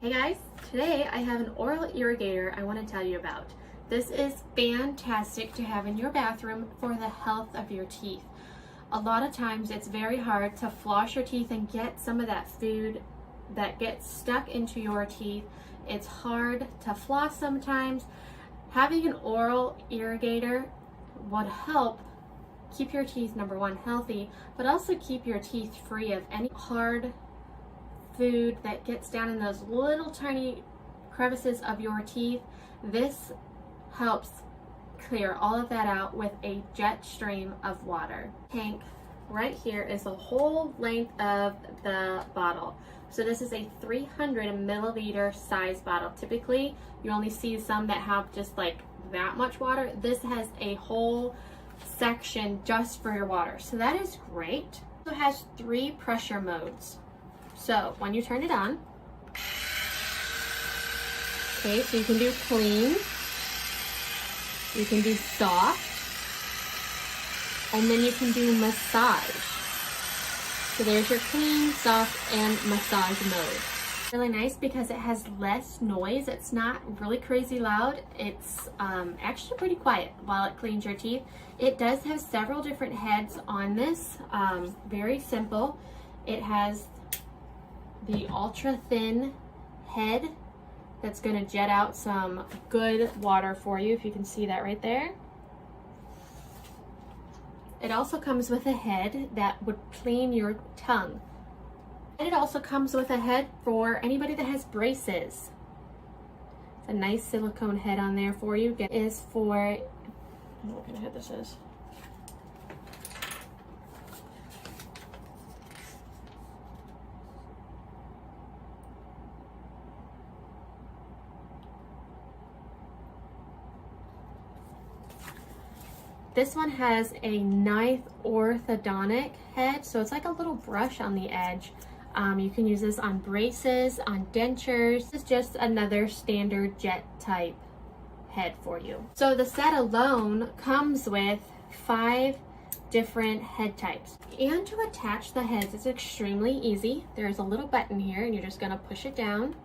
Hey guys, today I have an oral irrigator I want to tell you about. This is fantastic to have in your bathroom for the health of your teeth. A lot of times it's very hard to floss your teeth and get some of that food that gets stuck into your teeth. It's hard to floss sometimes. Having an oral irrigator would help keep your teeth, number one, healthy, but also keep your teeth free of any hard food that gets down in those little tiny crevices of your teeth. This helps clear all of that out with a jet stream of water. Tank right here is the whole length of the bottle. So this is a 300 milliliter size bottle. Typically you only see some that have just like that much water. This has a whole section just for your water, so that is great. It has 3 pressure modes. So when you turn it on, okay, so you can do clean, you can do soft, and then you can do massage. So there's your clean, soft, and massage mode. Really nice because it has less noise. It's not really crazy loud. It's actually pretty quiet while it cleans your teeth. It does have several different heads on this. Very simple. It has the ultra thin head that's going to jet out some good water for you, if you can see that right there. It also comes with a head that would clean your tongue. And it also comes with a head for anybody that has braces. It's a nice silicone head on there for you. It is for, I don't know what kind of head this is. This one has a nice orthodontic head, so it's like a little brush on the edge. You can use this on braces, on dentures. It's just another standard jet type head for you. So the set alone comes with 5 different head types. And to attach the heads is extremely easy. There's a little button here and you're just gonna push it down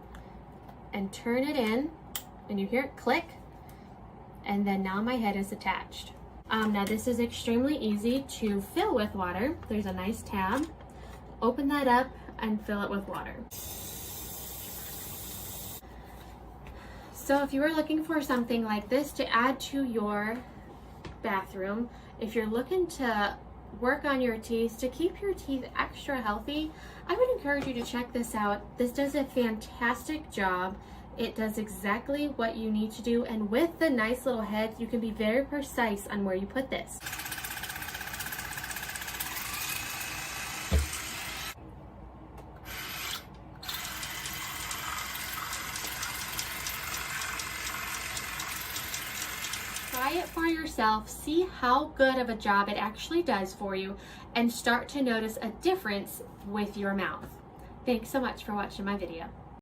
and turn it in, and you hear it click, and then now my head is attached. Now this is extremely easy to fill with water. There's a nice tab. Open that up and fill it with water. So if you were looking for something like this to add to your bathroom, if you're looking to work on your teeth, to keep your teeth extra healthy, I would encourage you to check this out. This does a fantastic job. It does exactly what you need to do, and with the nice little head, you can be very precise on where you put this. Try it for yourself, see how good of a job it actually does for you, and start to notice a difference with your mouth. Thanks so much for watching my video.